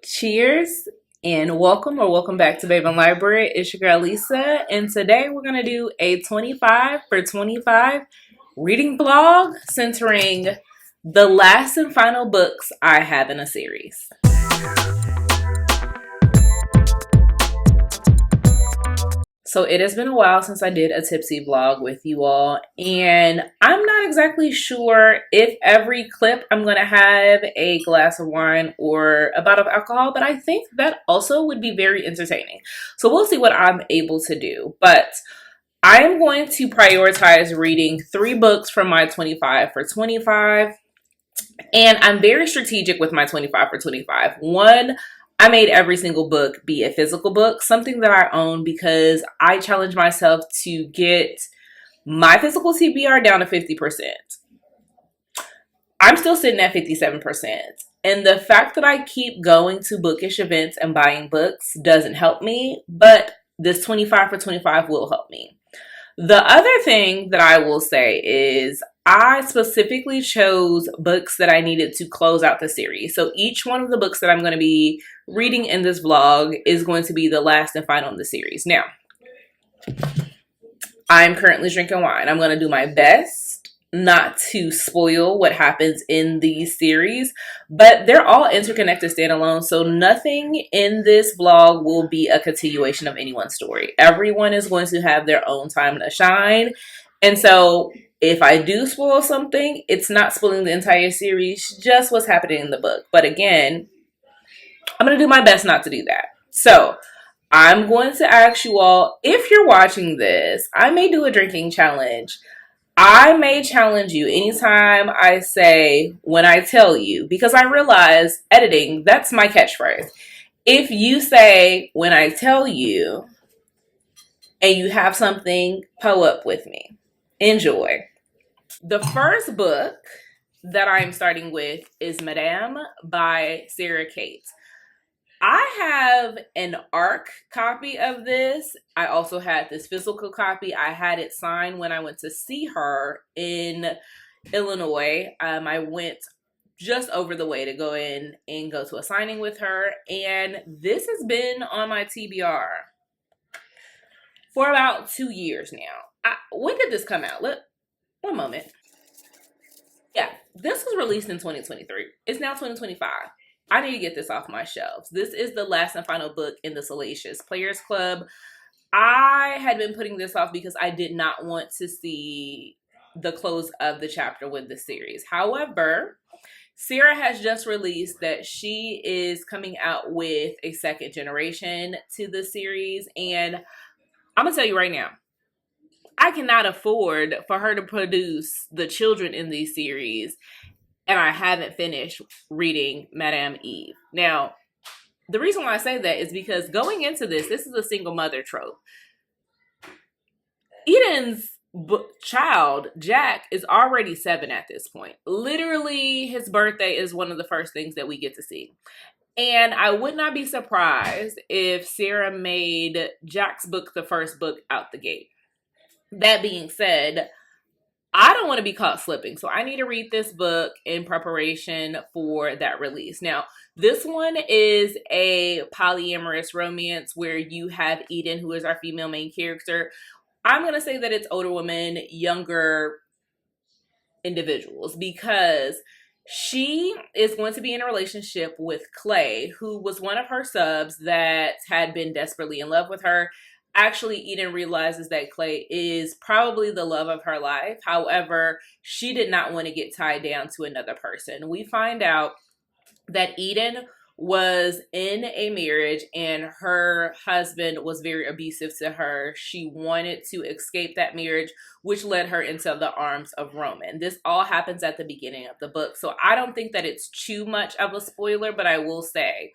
Cheers and welcome back to Babeinlibrary. It's your girl Lisa, and today we're gonna do a 25 for 25 reading vlog centering the last and final books I have in a series. So it has been a while since I did a tipsy vlog with you all, and I'm not exactly sure if every clip I'm gonna have a glass of wine or a bottle of alcohol, but I think that also would be very entertaining. So we'll see what I'm able to do. But I am going to prioritize reading 3 books from my 25 for 25. And I'm very strategic with my 25 for 25. One, I made every single book be a physical book, something that I own because I challenge myself to get my physical TBR down to 50%. I'm still sitting at 57%. And the fact that I keep going to bookish events and buying books doesn't help me, but this 25 for 25 will help me. The other thing that I will say is I specifically chose books that I needed to close out the series. So each one of the books that I'm going to be reading in this vlog is going to be the last and final in the series. Now, I'm currently drinking wine. I'm going to do my best not to spoil what happens in the series, but they're all interconnected standalone, so nothing in this vlog will be a continuation of anyone's story. Everyone is going to have their own time to shine, and so if I do spoil something, it's not spoiling the entire series, just what's happening in the book. But again, I'm going to do my best not to do that. So I'm going to ask you all, if you're watching this, I may do a drinking challenge. I may challenge you anytime I say when I tell you, because I realize editing, that's my catchphrase. If you say when I tell you and you have something, po up with me. Enjoy. The first book that I'm starting with is Madame by Sarah Kate. I have an ARC copy of this. I also had this physical copy. I had it signed when I went to see her in Illinois. I went just over the way to go in and go to a signing with her. And this has been on my TBR for about 2 years now. When did this come out? One moment. Yeah, this was released in 2023. It's now 2025. I need to get this off my shelves. This is the last and final book in the Salacious Players Club. I had been putting this off because I did not want to see the close of the chapter with the series. However, Sarah has just released that she is coming out with a second generation to the series. And I'm going to tell you right now, I cannot afford for her to produce the children in these series, and I haven't finished reading Madame Eve. Now, the reason why I say that is because going into this is a single mother trope. Eden's child, Jack, is already 7 at this point. Literally, his birthday is one of the first things that we get to see. And I would not be surprised if Sarah made Jack's book the first book out the gate. That being said, I don't want to be caught slipping, so I need to read this book in preparation for that release. Now, this one is a polyamorous romance where you have Eden, who is our female main character. I'm going to say that it's older women, younger individuals, because she is going to be in a relationship with Clay, who was one of her subs that had been desperately in love with her. Actually, Eden realizes that Clay is probably the love of her life. However, she did not want to get tied down to another person. We find out that Eden was in a marriage and her husband was very abusive to her. She wanted to escape that marriage, which led her into the arms of Roman. This all happens at the beginning of the book, so I don't think that it's too much of a spoiler, but I will say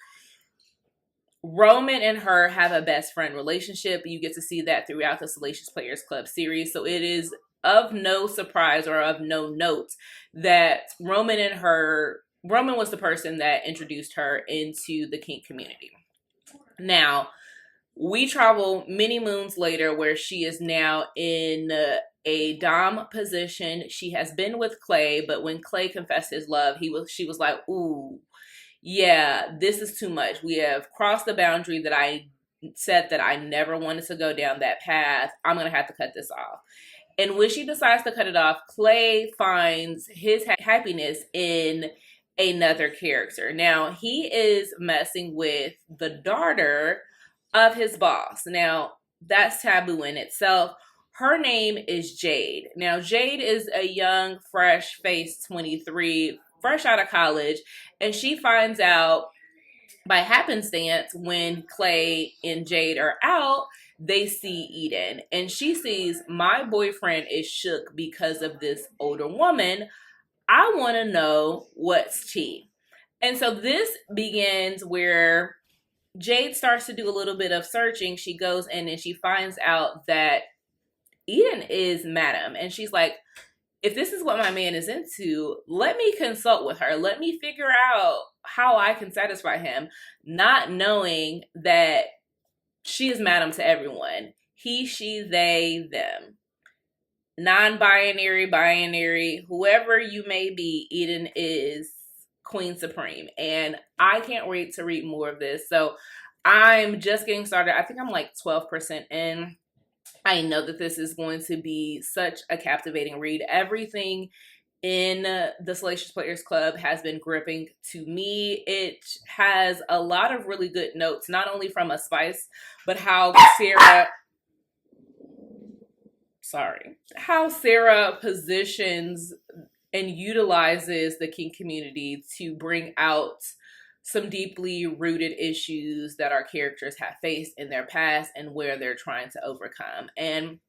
Roman and her have a best friend relationship. You get to see that throughout the Salacious Players Club series. So it is of no surprise or of no note that Roman was the person that introduced her into the kink community. Now, we travel many moons later where she is now in a dom position. She has been with Clay, but when Clay confessed his love, she was like, ooh, yeah, this is too much. We have crossed the boundary that I said that I never wanted to go down that path. I'm going to have to cut this off. And when she decides to cut it off, Clay finds his happiness in another character. Now, he is messing with the daughter of his boss. Now, that's taboo in itself. Her name is Jade. Now, Jade is a young, fresh faced 23, fresh out of college, and she finds out by happenstance when Clay and Jade are out, they see Eden, and she sees my boyfriend is shook because of this older woman. I want to know what's tea. And so this begins where Jade starts to do a little bit of searching. She goes in and she finds out that Eden is Madam, and she's like, if this is what my man is into, let me consult with her. Let me figure out how I can satisfy him, not knowing that she is Madam to everyone. He, she, they, them. Non-binary, binary, whoever you may be, Eden is Queen Supreme. And I can't wait to read more of this. So I'm just getting started. I think I'm like 12% in. I know that this is going to be such a captivating read. Everything in the Salacious Players Club has been gripping to me. It has a lot of really good notes, not only from a Spice, but how Sarah positions and utilizes the kink community to bring out some deeply rooted issues that our characters have faced in their past and where they're trying to overcome. And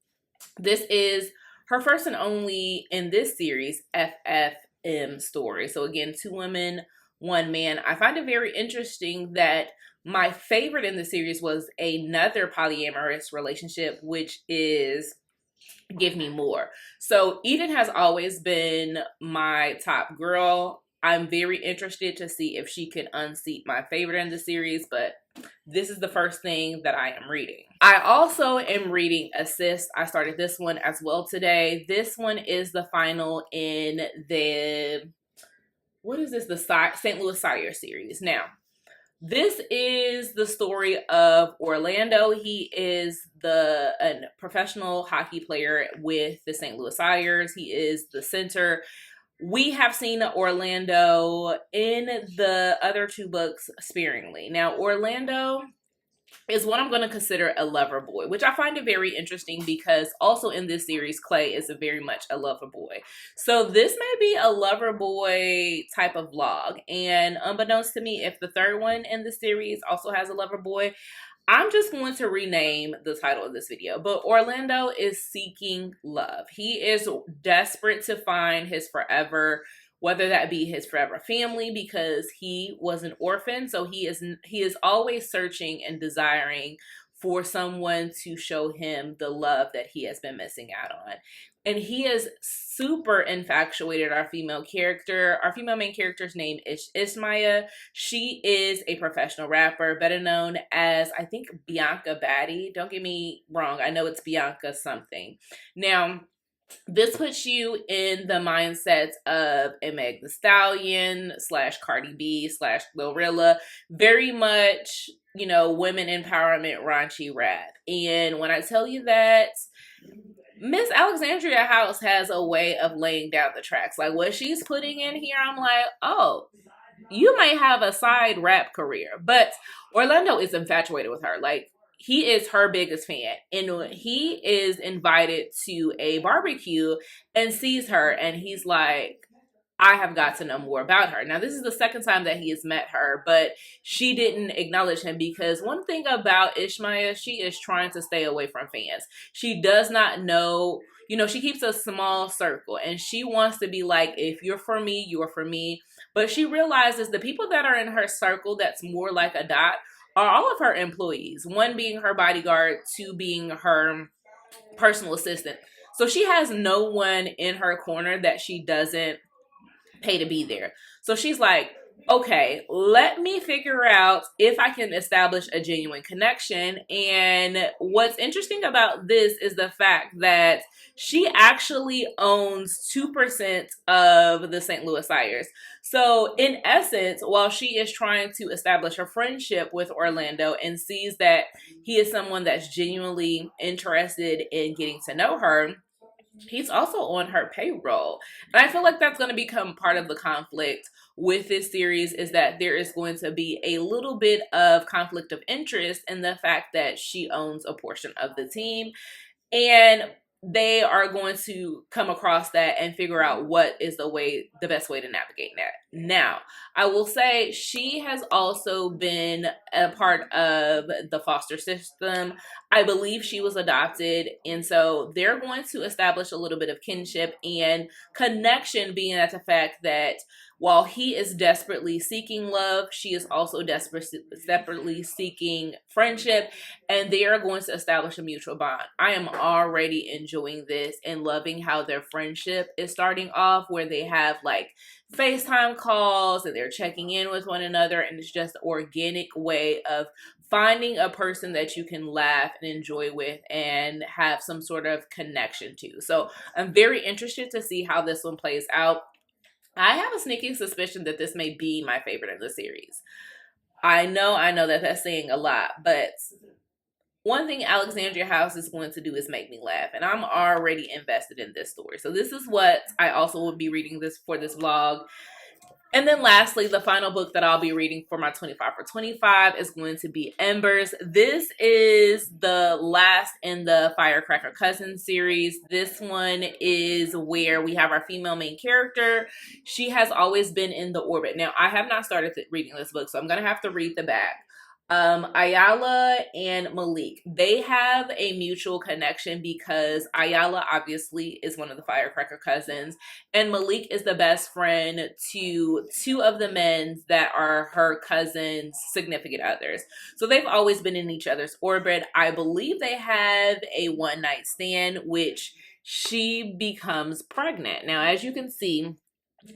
this is her first and only, in this series, FFM story. So again, 2 women, 1 man. I find it very interesting that my favorite in the series was another polyamorous relationship, which is Give Me More. So Eden has always been my top girl. I'm very interested to see if she can unseat my favorite in the series, but this is the first thing that I am reading. I also am reading Assist. I started this one as well today. This one is the final in the, what is this? The St. Louis Sire series. Now, this is the story of Orlando. He is a professional hockey player with the St. Louis Sires. He is the center. We have seen Orlando in the other 2 books sparingly. Now, Orlando is what I'm going to consider a lover boy, which I find it very interesting because also in this series, Clay is very much a lover boy. So this may be a lover boy type of vlog. And unbeknownst to me, if the third one in the series also has a lover boy, I'm just going to rename the title of this video. But Orlando is seeking love. He is desperate to find his forever, whether that be his forever family, because he was an orphan. So he is always searching and desiring for someone to show him the love that he has been missing out on. And he is super infatuated our female character. Our female main character's name is Ishmaya. She is a professional rapper, better known as, I think, Bianca Batty. Don't get me wrong. I know it's Bianca something. Now, this puts you in the mindset of a Meg Thee Stallion / Cardi B / Glorilla. Very much, you know, women empowerment raunchy rap. And when I tell you that Miss Alexandria House has a way of laying down the tracks, like what she's putting in here, I'm like, oh, you might have a side rap career. But Orlando is infatuated with her. Like, he is her biggest fan, and he is invited to a barbecue and sees her, and he's like, I have got to know more about her. Now, this is the second time that he has met her, but she didn't acknowledge him because one thing about Ishmaya, she is trying to stay away from fans. She does not know, you know, she keeps a small circle, and she wants to be like, if you're for me, you're for me. But she realizes the people that are in her circle that's more like a dot are all of her employees. 1 being her bodyguard, 2 being her personal assistant. So she has no one in her corner that she doesn't pay to be there. So she's like, okay, let me figure out if I can establish a genuine connection. And what's interesting about this is the fact that she actually owns 2% of the St. Louis Sires. So, in essence, while she is trying to establish a friendship with Orlando and sees that he is someone that's genuinely interested in getting to know her, he's also on her payroll. And I feel like that's going to become part of the conflict with this series, is that there is going to be a little bit of conflict of interest in the fact that she owns a portion of the team, and they are going to come across that and figure out what is the best way to navigate that. Now, I will say she has also been a part of the foster system. I believe she was adopted, and so they're going to establish a little bit of kinship and connection, being at the fact that while he is desperately seeking love, she is also desperately seeking friendship, and they are going to establish a mutual bond. I am already enjoying this and loving how their friendship is starting off, where they have like FaceTime calls and they're checking in with one another, and it's just an organic way of finding a person that you can laugh and enjoy with and have some sort of connection to. So I'm very interested to see how this one plays out. I have a sneaking suspicion that this may be my favorite in the series. I know that that's saying a lot, but one thing Alexandria House is going to do is make me laugh, and I'm already invested in this story. So this is what I also will be reading this for this vlog. And then lastly, the final book that I'll be reading for my 25 for 25 is going to be Embers. This is the last in the Firecracker Cousins series. This one is where we have our female main character. She has always been in the orbit. Now, I have not started reading this book, so I'm going to have to read the back. Ayala and Malik, they have a mutual connection because Ayala obviously is one of the Firecracker Cousins, and Malik is the best friend to two of the men that are her cousin's significant others. So they've always been in each other's orbit. I believe they have a one night stand, which she becomes pregnant. Now, as you can see,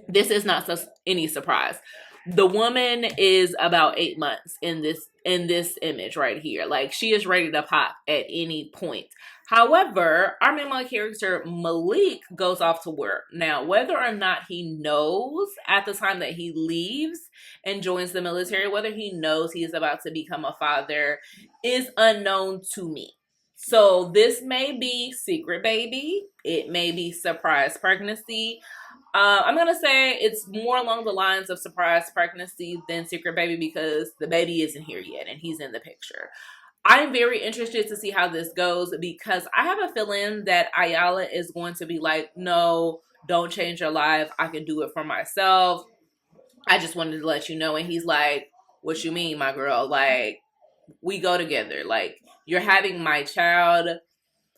this is not any surprise. The woman is about 8 months in this image right here. Like, she is ready to pop at any point. However, our main character Malik goes off to work. Now, whether or not he knows at the time that he leaves and joins the military, whether he knows he is about to become a father, is unknown to me. So this may be secret baby. It may be surprise pregnancy. I'm going to say it's more along the lines of surprise pregnancy than secret baby, because the baby isn't here yet and he's in the picture. I'm very interested to see how this goes, because I have a feeling that Ayala is going to be like, no, don't change your life. I can do it for myself. I just wanted to let you know. And he's like, what you mean, my girl? Like, we go together. Like, you're having my child.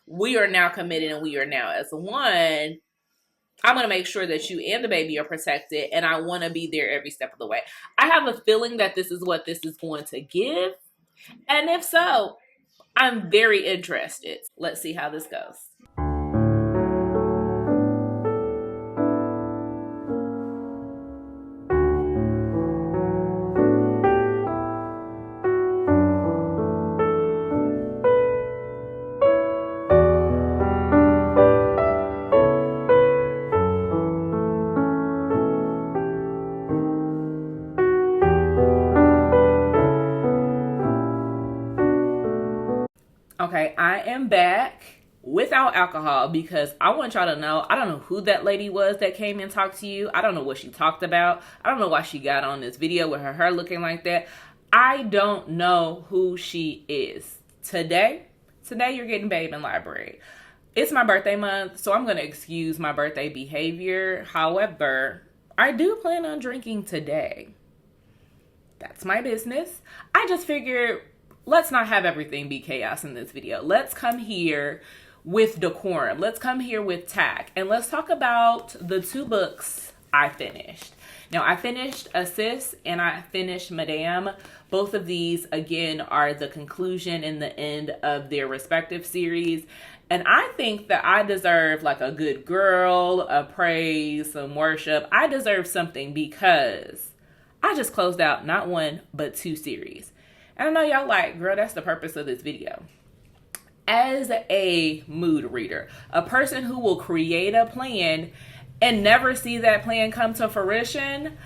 We are now committed and we are now as one. I'm going to make sure that you and the baby are protected, and I want to be there every step of the way. I have a feeling that this is what this is going to give, and if so, I'm very interested. Let's see how this goes. Okay, I am back without alcohol because I want y'all to know, I don't know who that lady was that came and talked to you. I don't know what she talked about. I don't know why she got on this video with her hair looking like that. I don't know who she is. Today you're getting Babeinlibrary. It's my birthday month, so I'm going to excuse my birthday behavior. However, I do plan on drinking today. That's my business. I just figured, let's not have everything be chaos in this video. Let's come here with decorum. Let's come here with tact. And let's talk about the two books I finished. Now, I finished Assist and I finished Madame. Both of these, again, are the conclusion and the end of their respective series. And I think that I deserve like a good girl, a praise, some worship. I deserve something because I just closed out not one, but 2 series. And I know y'all like, girl, that's the purpose of this video. As a mood reader, a person who will create a plan and never see that plan come to fruition,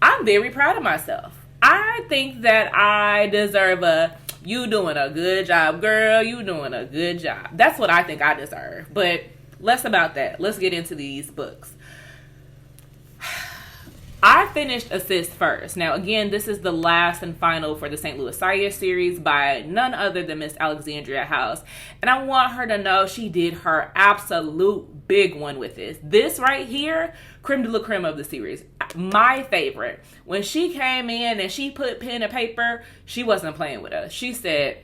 I'm very proud of myself. I think that I deserve a, you doing a good job, girl, you doing a good job. That's what I think I deserve. But less about that. Let's get into these books. I finished Assist First. Now, again, this is the last and final for the St. Louis Saya series by none other than Miss Alexandria House. And I want her to know she did her absolute big one with this. This right here, creme de la creme of the series. My favorite. When she came in and she put pen to paper, she wasn't playing with us. She said,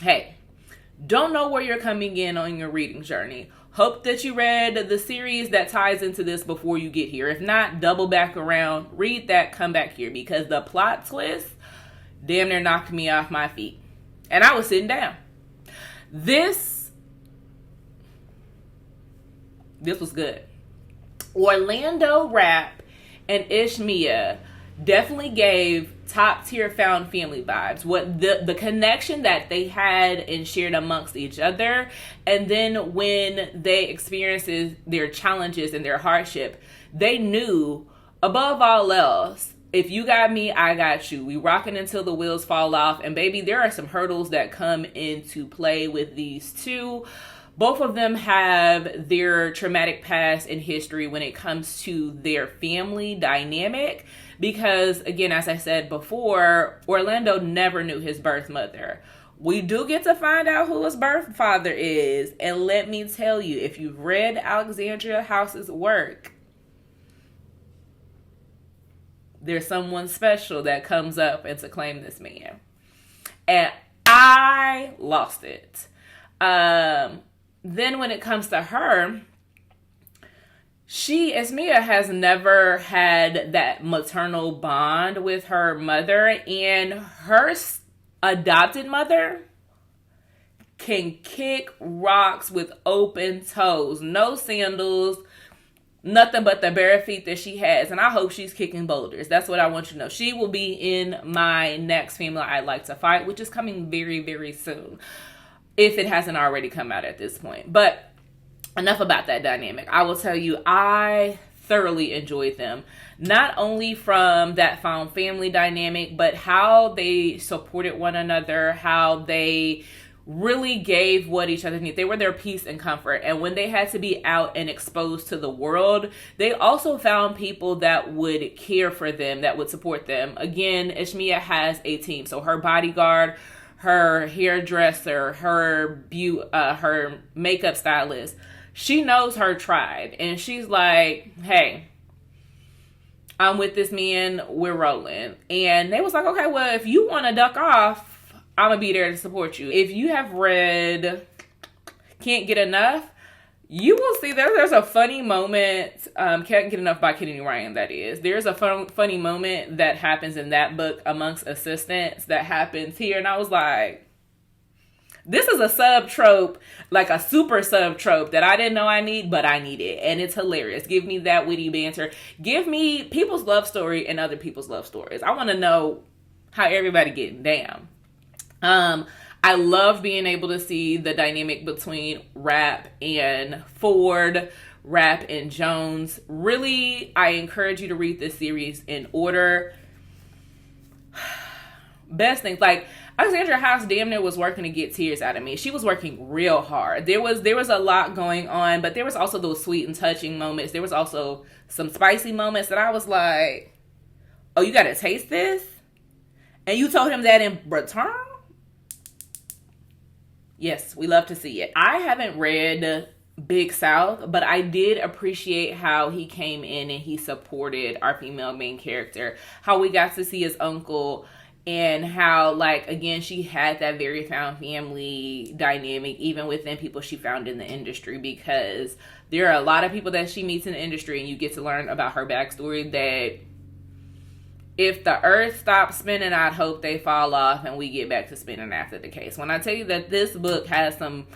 hey, don't know where you're coming in on your reading journey. Hope that you read the series that ties into this before you get here. If not, double back around, read that, come back here. Because the plot twist damn near knocked me off my feet. And I was sitting down. This was good. Orlando Rap and Ishmia definitely gave top tier found family vibes. What the connection that they had and shared amongst each other, and then when they experiences their challenges and their hardship, they knew above all else, if you got me, I got you. We rocking until the wheels fall off. And baby, there are some hurdles that come into play with these two. Both of them have their traumatic past and history when it comes to their family dynamic. Because, again, as I said before, Orlando never knew his birth mother. We do get to find out who his birth father is. And let me tell you, if you've read Alexandria House's work, there's someone special that comes up and to claim this man. And I lost it. Then when it comes to her, Esmia has never had that maternal bond with her mother, and her adopted mother can kick rocks with open toes, no sandals, nothing but the bare feet that she has. And I hope she's kicking boulders. That's what I want you to know. She will be in my next family I'd like to fight, which is coming very, very soon, if it hasn't already come out at this point. But enough about that dynamic. I will tell you, I thoroughly enjoyed them. Not only from that found family dynamic, but how they supported one another, how they really gave what each other needed. They were their peace and comfort. And when they had to be out and exposed to the world, they also found people that would care for them, that would support them. Again, Ishmia has a team. So her bodyguard, her hairdresser, her makeup stylist, she knows her tribe. And she's like, hey, I'm with this man, we're rolling. And they was like, okay, well, if you want to duck off, I'm going to be there to support you. If you have read Can't Get Enough, you will see there's a funny moment. Can't Get Enough by Kenny Ryan, that is. There's a funny moment that happens in that book amongst assistants that happens here. And I was like, this is a sub-trope, like a super sub-trope that I didn't know I need, but I need it. And it's hilarious. Give me that witty banter. Give me people's love story and other people's love stories. I want to know how everybody getting down. I love being able to see the dynamic between Rap and Ford, Rap and Jones. Really, I encourage you to read this series in order. Best things, like Alexandria House damn near was working to get tears out of me. She was working real hard. There was a lot going on, but there was also those sweet and touching moments. There was also some spicy moments that I was like, oh, you got to taste this? And you told him that in return? Yes, we love to see it. I haven't read Big South, but I did appreciate how he came in and he supported our female main character. How we got to see his uncle and how, like, again, she had that very found family dynamic, even within people she found in the industry, because there are a lot of people that she meets in the industry and you get to learn about her backstory that if the earth stops spinning, I'd hope they fall off and we get back to spinning after the case. When I tell you that this book has some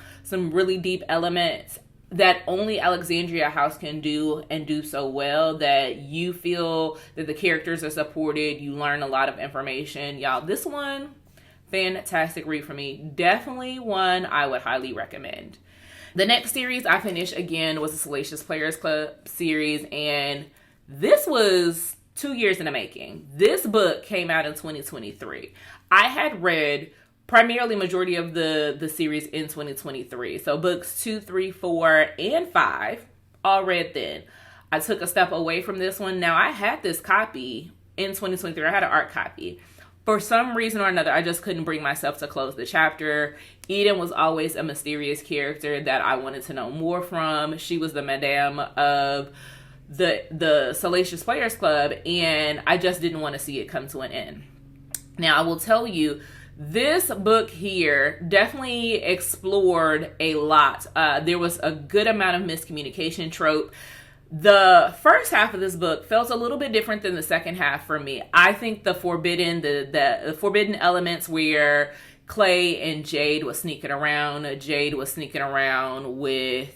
really deep elements, that only Alexandria House can do, and do so well, that you feel that the characters are supported, you learn a lot of information. Y'all, this one, fantastic read for me. Definitely one I would highly recommend. The next series I finished again was the Salacious Players Club series, and this was 2 years in the making. This book came out in 2023. I had read primarily majority of the series in 2023. So books 2, 3, 4, and 5, all read then. I took a step away from this one. Now, I had this copy in 2023. I had an art copy. For some reason or another, I just couldn't bring myself to close the chapter. Eden was always a mysterious character that I wanted to know more from. She was the madame of the Salacious Players Club, and I just didn't want to see it come to an end. Now, I will tell you, this book here definitely explored a lot. There was a good amount of miscommunication trope. The first half of this book felt a little bit different than the second half for me. I think the forbidden elements where Clay and Jade was sneaking around. Jade was sneaking around with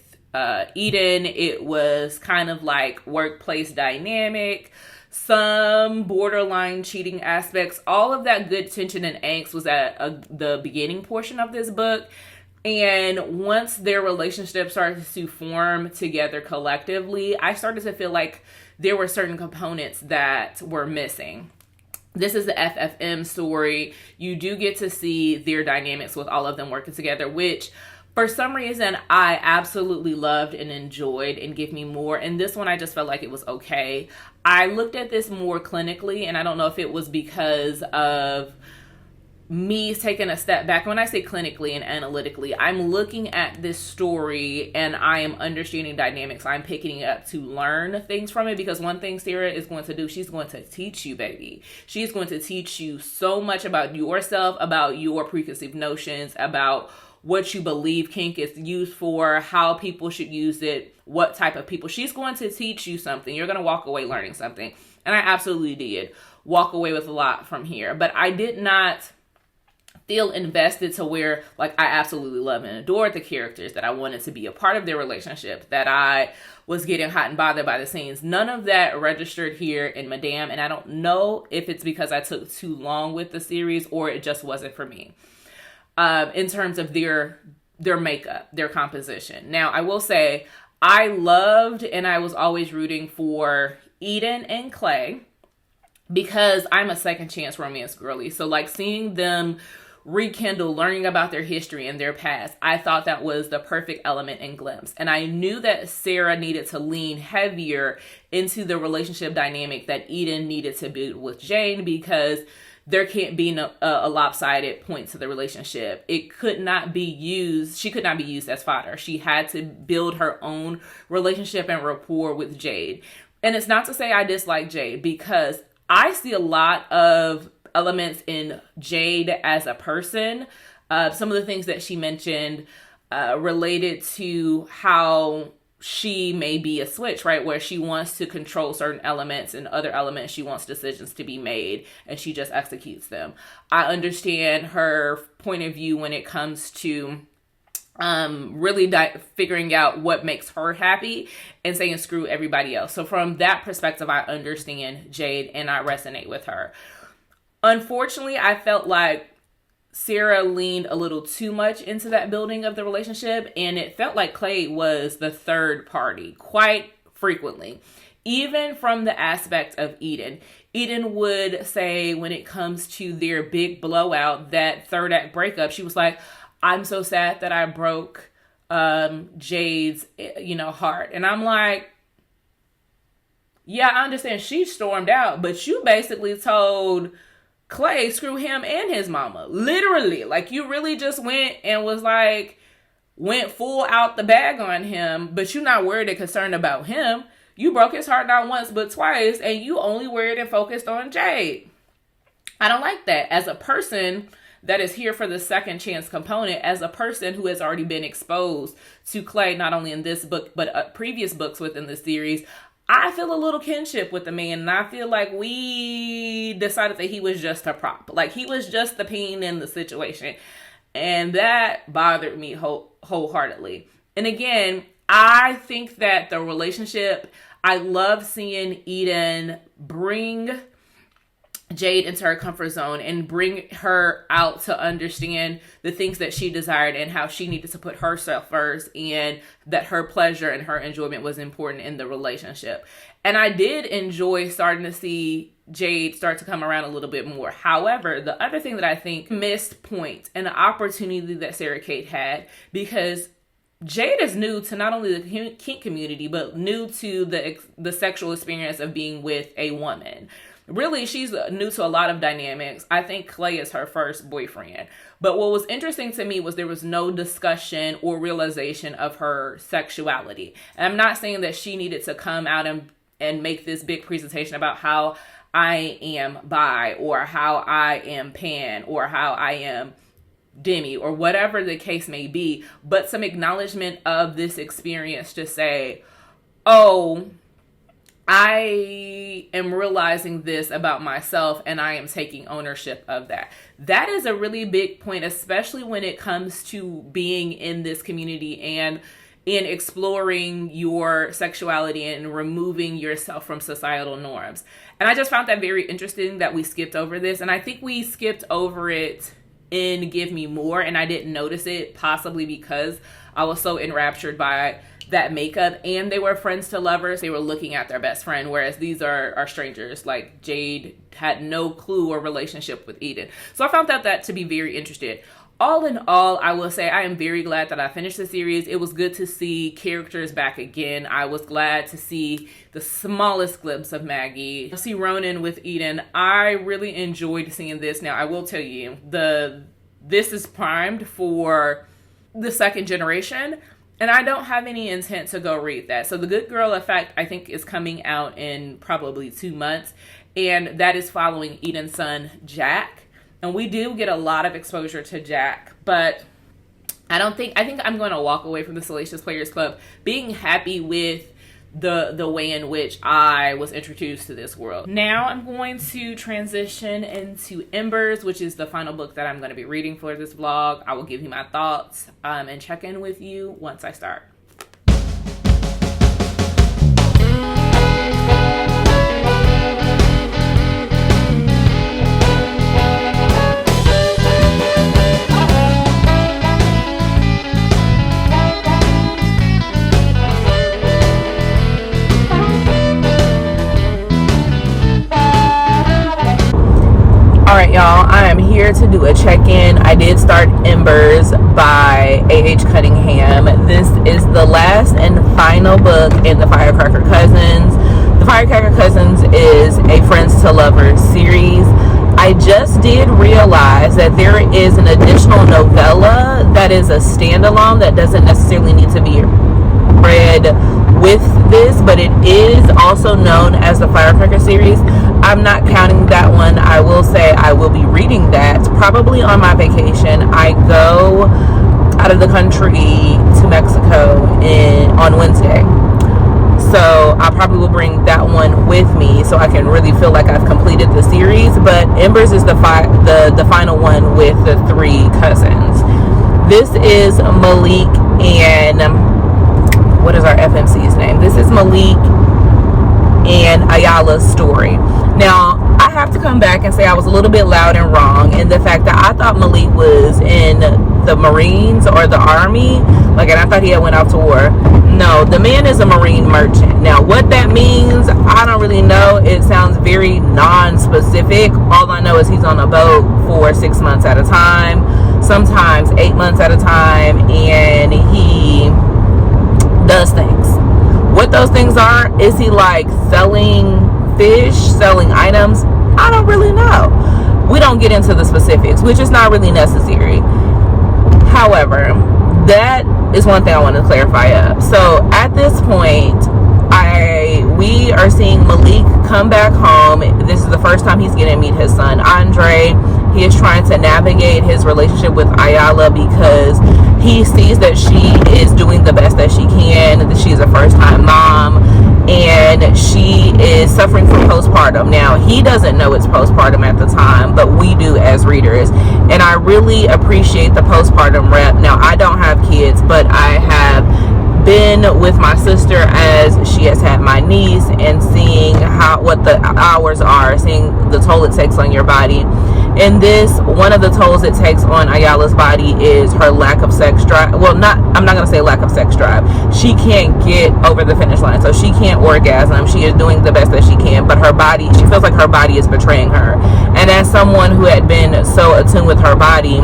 Eden. It was kind of like workplace dynamic, some borderline cheating aspects. All of that good tension and angst was at the beginning portion of this book. And once their relationship started to form together collectively, I started to feel like there were certain components that were missing. This is the FFM story. You do get to see their dynamics with all of them working together, which for some reason I absolutely loved and enjoyed, and give me more. And this one, I just felt like it was okay. I looked at this more clinically, and I don't know if it was because of me taking a step back. When I say clinically and analytically, I'm looking at this story and I am understanding dynamics. I'm picking it up to learn things from it, because one thing Sarah is going to do, she's going to teach you, baby. She's going to teach you so much about yourself, about your preconceived notions, about what you believe kink is used for, how people should use it, what type of people. She's going to teach you something. You're going to walk away learning something. And I absolutely did walk away with a lot from here. But I did not feel invested to where, like, I absolutely love and adored the characters, that I wanted to be a part of their relationship, that I was getting hot and bothered by the scenes. None of that registered here in Madame, and I don't know if it's because I took too long with the series or it just wasn't for me. In terms of their makeup, their composition. Now, I will say, I loved and I was always rooting for Eden and Clay, because I'm a second chance romance girly. So, like, seeing them rekindle, learning about their history and their past, I thought that was the perfect element and glimpse. And I knew that Sarah needed to lean heavier into the relationship dynamic that Eden needed to build with Jane, because there can't be a lopsided point to the relationship. It could not be used. She could not be used as fodder. She had to build her own relationship and rapport with Jade. And it's not to say I dislike Jade, because I see a lot of elements in Jade as a person. Some of the things that she mentioned related to how she may be a switch, right? Where she wants to control certain elements, and other elements she wants decisions to be made, and she just executes them. I understand her point of view when it comes to really figuring out what makes her happy and saying screw everybody else. So from that perspective, I understand Jade and I resonate with her. Unfortunately, I felt like Sarah leaned a little too much into that building of the relationship, and it felt like Clay was the third party quite frequently. Even from the aspect of Eden. Eden would say, when it comes to their big blowout, that third act breakup, she was like, I'm so sad that I broke Jade's, heart. And I'm like, yeah, I understand she stormed out, but you basically told Clay, screw him and his mama. Literally. Like, you really just went and was like, went full out the bag on him, but you're not worried and concerned about him. You broke his heart not once, but twice, and you only worried and focused on Jade. I don't like that. As a person that is here for the second chance component, as a person who has already been exposed to Clay, not only in this book, but previous books within the series, I feel a little kinship with the man, and I feel like we decided that he was just a prop. Like, he was just the pain in the situation. And that bothered me wholeheartedly. And again, I think that the relationship, I love seeing Eden bring Jade into her comfort zone and bring her out to understand the things that she desired and how she needed to put herself first, and that her pleasure and her enjoyment was important in the relationship. And I did enjoy starting to see Jade start to come around a little bit more. However, the other thing that I think missed point and the opportunity that Sarah Kate had, because Jade is new to not only the kink community, but new to the sexual experience of being with a woman. Really, she's new to a lot of dynamics. I think Clay is her first boyfriend. But what was interesting to me was there was no discussion or realization of her sexuality. And I'm not saying that she needed to come out and make this big presentation about how I am bi, or how I am pan, or how I am demi, or whatever the case may be, but some acknowledgement of this experience to say, oh, I am realizing this about myself and I am taking ownership of that. That is a really big point, especially when it comes to being in this community and in exploring your sexuality and removing yourself from societal norms. And I just found that very interesting that we skipped over this. And I think we skipped over it in Give Me More, and I didn't notice it, possibly because I was so enraptured by that makeup, and they were friends to lovers. They were looking at their best friend, whereas these are strangers. Like, Jade had no clue or relationship with Eden. So I found that to be very interesting. All in all, I will say I am very glad that I finished the series. It was good to see characters back again. I was glad to see the smallest glimpse of Maggie. To see Ronan with Eden. I really enjoyed seeing this. Now, I will tell you, this is primed for the second generation, and I don't have any intent to go read that. So The Good Girl Effect, I think, is coming out in probably 2 months, and that is following Eden's son, Jack. And we do get a lot of exposure to Jack, but I think I'm going to walk away from the Salacious Players Club being happy with the way in which I was introduced to this world. Now I'm going to transition into Embers, which is the final book that I'm going to be reading for this vlog. I will give you my thoughts and check in with you once I start. Alright, y'all, I am here to do a check-in. I did start Embers by A.H. Cunningham. This is the last and final book in the Firecracker Cousins. The Firecracker Cousins is a Friends to Lovers series. I just did realize that there is an additional novella that is a standalone that doesn't necessarily need to be read with this, but it is also known as the Firecracker series. I'm not counting that one. I will say I will be reading that probably on my vacation. I go out of the country to Mexico on Wednesday, so I probably will bring that one with me so I can really feel like I've completed the series. But Embers is the final one with the 3 cousins. This is Malik and what is our FMC's name? This is Malik and Ayala's story. Now, I have to come back and say I was a little bit loud and wrong in the fact that I thought Malik was in the Marines or the Army, and I thought he had went off to war. No, the man is a Marine merchant. Now, what that means, I don't really know. It sounds very non-specific. All I know is he's on a boat for 6 months at a time, sometimes 8 months at a time, and he does things. What those things are, is he like selling fish, selling items? I don't really know. We don't get into the specifics, which is not really necessary. However, that is one thing I want to clarify up. So at this point, we are seeing Malik come back home. This is the first time he's getting to meet his son, Andre. He is trying to navigate his relationship with Ayala because he sees that she is doing the best that she can, that she's a first-time mom, and she is suffering from postpartum. Now, he doesn't know it's postpartum at the time, but we do as readers, and I really appreciate the postpartum rep. Now, I don't have kids, but I have been with my sister as she has had my niece, and seeing what the hours are, seeing the toll it takes on your body. In this, one of the tolls it takes on Ayala's body is her lack of sex drive. Well, I'm not going to say lack of sex drive. She can't get over the finish line, so she can't orgasm. She is doing the best that she can, but her body, she feels like her body is betraying her. And as someone who had been so attuned with her body,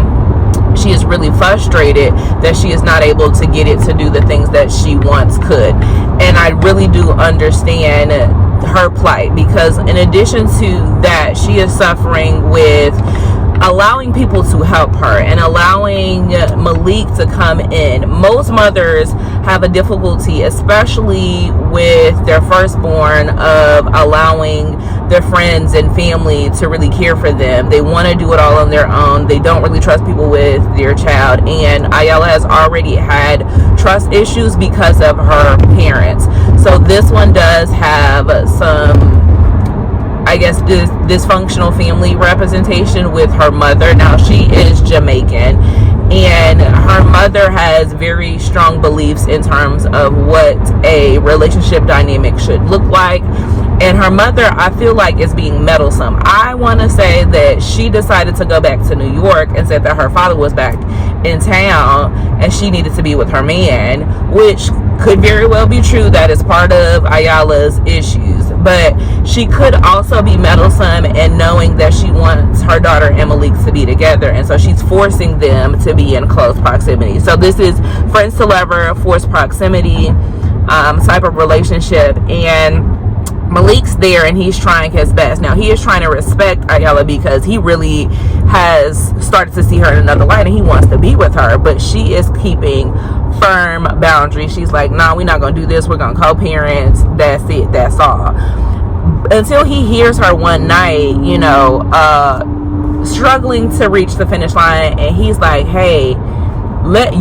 she is really frustrated that she is not able to get it to do the things that she once could. And I really do understand her plight, because in addition to that, she is suffering with allowing people to help her and allowing Malik to come in. Most mothers have a difficulty, especially with their firstborn, of allowing their friends and family to really care for them. They want to do it all on their own. They don't really trust people with their child, and Ayala has already had trust issues because of her parents. So this one does have some, I guess, this dysfunctional family representation with her mother. Now, she is Jamaican, and her mother has very strong beliefs in terms of what a relationship dynamic should look like. And her mother, I feel like, is being meddlesome. I want to say that she decided to go back to New York and said that her father was back in town and she needed to be with her man, which could very well be true. That is part of Ayala's issues. But she could also be meddlesome and knowing that she wants her daughter and Malik to be together. And so she's forcing them to be in close proximity. So this is friends to lover, forced proximity type of relationship. And Malik's there and he's trying his best. Now, he is trying to respect Ayala because he really has started to see her in another light and he wants to be with her, but she is keeping firm boundaries. She's like, nah, we're not going to do this. We're going to co-parent. That's it. That's all. Until he hears her one night, struggling to reach the finish line, and he's like, hey,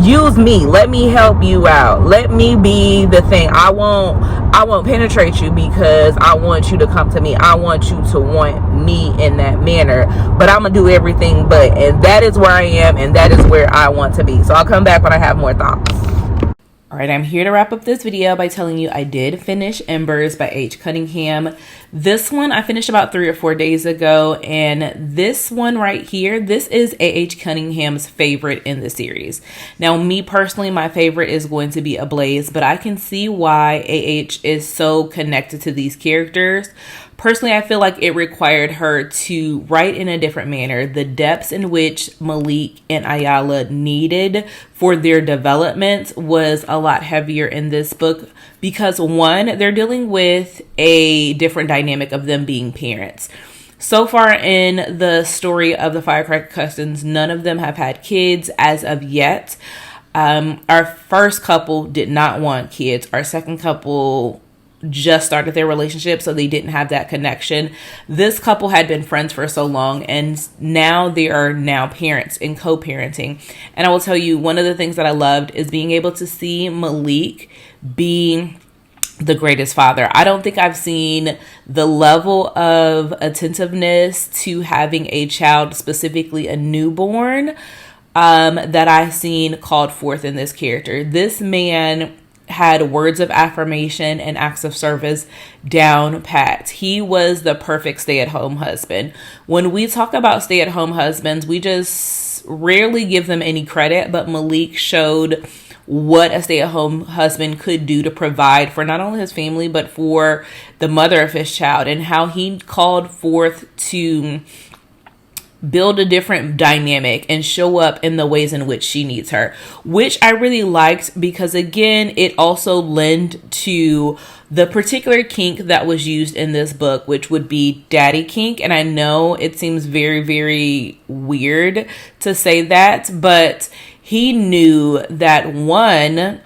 use me, let me help you out, let me be the thing. I won't penetrate you because I want you to come to me. I want you to want me in that manner, but I'm gonna do everything and that is where I am and that is where I want to be. So I'll come back when I have more thoughts. Alright, I'm here to wrap up this video by telling you I did finish Embers by H. Cunningham. This one I finished about 3 or 4 days ago, and this one right here, this is A.H. Cunningham's favorite in the series. Now, me personally, my favorite is going to be Ablaze, but I can see why A.H. is so connected to these characters. Personally, I feel like it required her to write in a different manner. The depths in which Malik and Ayala needed for their development was a lot heavier in this book because, one, they're dealing with a different dynamic of them being parents. So far in the story of the Firecracker Cousins, none of them have had kids as of yet. Our first couple did not want kids. Our second couple just started their relationship, so they didn't have that connection. This couple had been friends for so long, and now they are now parents and co-parenting. And I will tell you, one of the things that I loved is being able to see Malik being the greatest father. I don't think I've seen the level of attentiveness to having a child, specifically a newborn, that I've seen called forth in this character. This man had words of affirmation and acts of service down pat. He was the perfect stay-at-home husband. When we talk about stay-at-home husbands, we just rarely give them any credit, but Malik showed what a stay-at-home husband could do to provide for not only his family, but for the mother of his child, and how he called forth to build a different dynamic and show up in the ways in which she needs her, which I really liked because, again, it also lent to the particular kink that was used in this book, which would be daddy kink. And I know it seems very, very weird to say that, but he knew that, one,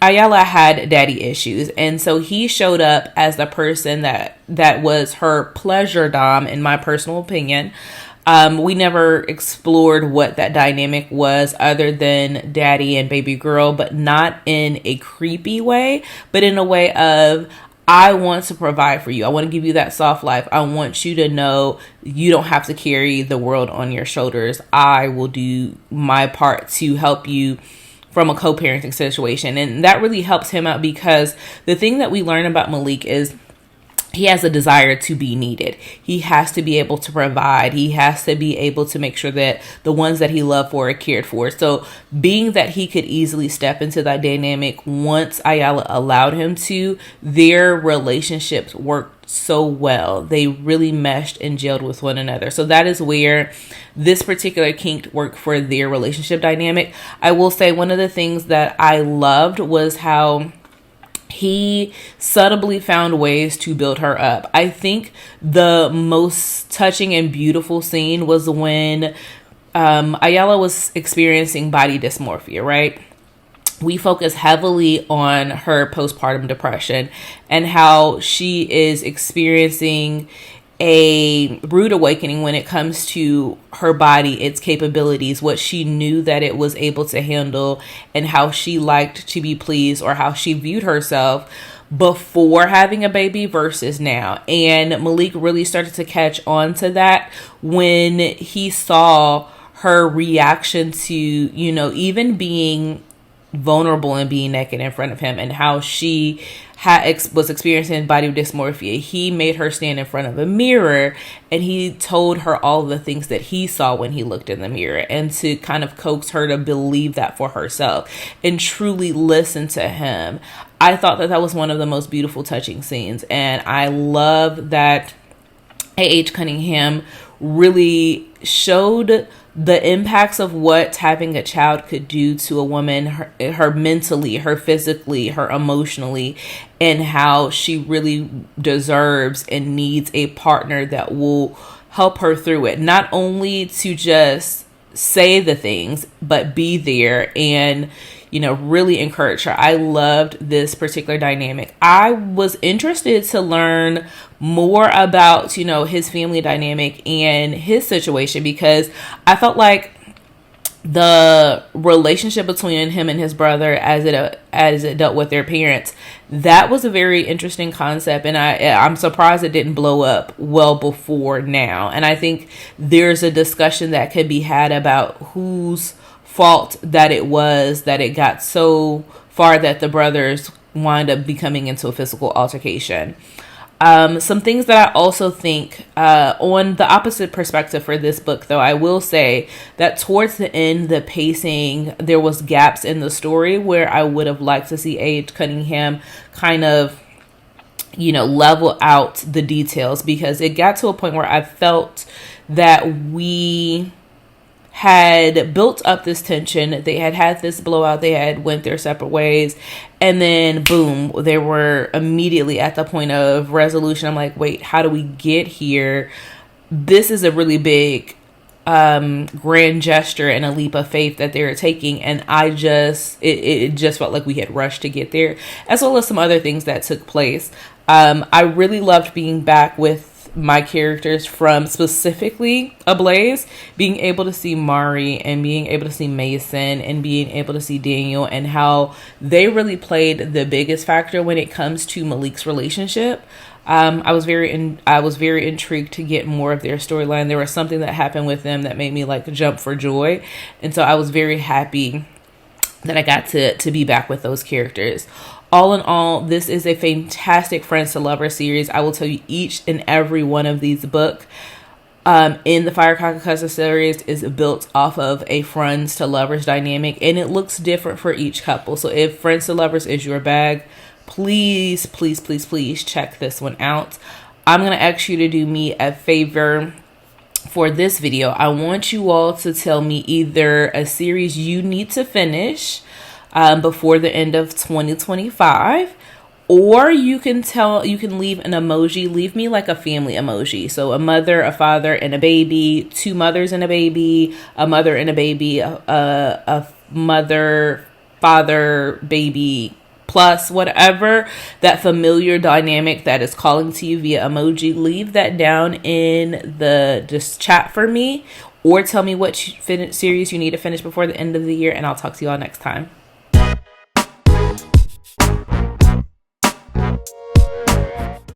Ayala had daddy issues, and so he showed up as the person that was her pleasure dom, in my personal opinion. We never explored what that dynamic was other than daddy and baby girl, but not in a creepy way, but in a way of, I want to provide for you. I want to give you that soft life. I want you to know you don't have to carry the world on your shoulders. I will do my part to help you from a co-parenting situation. And that really helps him out, because the thing that we learn about Malik is he has a desire to be needed. He has to be able to provide. He has to be able to make sure that the ones that he loved for are cared for. So being that he could easily step into that dynamic once Ayala allowed him to, their relationships worked so well. They really meshed and gelled with one another. So that is where this particular kink worked for their relationship dynamic. I will say one of the things that I loved was how he subtly found ways to build her up. I think the most touching and beautiful scene was when Ayala was experiencing body dysmorphia, right? We focus heavily on her postpartum depression and how she is experiencing a rude awakening when it comes to her body, its capabilities, what she knew that it was able to handle, and how she liked to be pleased, or how she viewed herself before having a baby versus now. And Malik really started to catch on to that when he saw her reaction to, even being vulnerable and being naked in front of him, and how she was experiencing body dysmorphia. He made her stand in front of a mirror and he told her all the things that he saw when he looked in the mirror, and to kind of coax her to believe that for herself and truly listen to him. I thought that was one of the most beautiful, touching scenes. And I love that A.H. Cunningham really showed the impacts of what having a child could do to a woman, her mentally, her physically, her emotionally, and how she really deserves and needs a partner that will help her through it. Not only to just say the things, but be there and, really encourage her. I loved this particular dynamic. I was interested to learn more about, his family dynamic and his situation, because I felt like the relationship between him and his brother as it dealt with their parents, that was a very interesting concept, and I'm surprised it didn't blow up well before now. And I think there's a discussion that could be had about whose fault that it was that it got so far that the brothers wind up becoming into a physical altercation. Some things that I also think on the opposite perspective for this book, though, I will say that towards the end, the pacing, there was gaps in the story where I would have liked to see A.H. Cunningham kind of, level out the details, because it got to a point where I felt that we had built up this tension. They had this blowout. They had went their separate ways. And then boom, they were immediately at the point of resolution. I'm like, wait, how do we get here? This is a really big grand gesture and a leap of faith that they were taking. And it just felt like we had rushed to get there, as well as some other things that took place. I really loved being back with my characters, from specifically Ablaze, being able to see Mari and being able to see Mason and being able to see Daniel, and how they really played the biggest factor when it comes to Malik's relationship. I was very intrigued to get more of their storyline. There was something that happened with them that made me jump for joy, and so I was very happy that I got to be back with those characters. All in all, this is a fantastic Friends to Lovers series. I will tell you, each and every one of these books in the Firecracker Cousin series is built off of a Friends to Lovers dynamic, and it looks different for each couple. So if Friends to Lovers is your bag, please, please, please, please check this one out. I'm going to ask you to do me a favor for this video. I want you all to tell me either a series you need to finish before the end of 2025, or you can leave an emoji. Leave me a family emoji. So a mother, a father, and a baby, two mothers and a baby, a mother and a baby, a mother, father, baby, plus whatever that familiar dynamic that is calling to you via emoji. Leave that down in the just chat for me, or tell me what series you need to finish before the end of the year, and I'll talk to you all next time.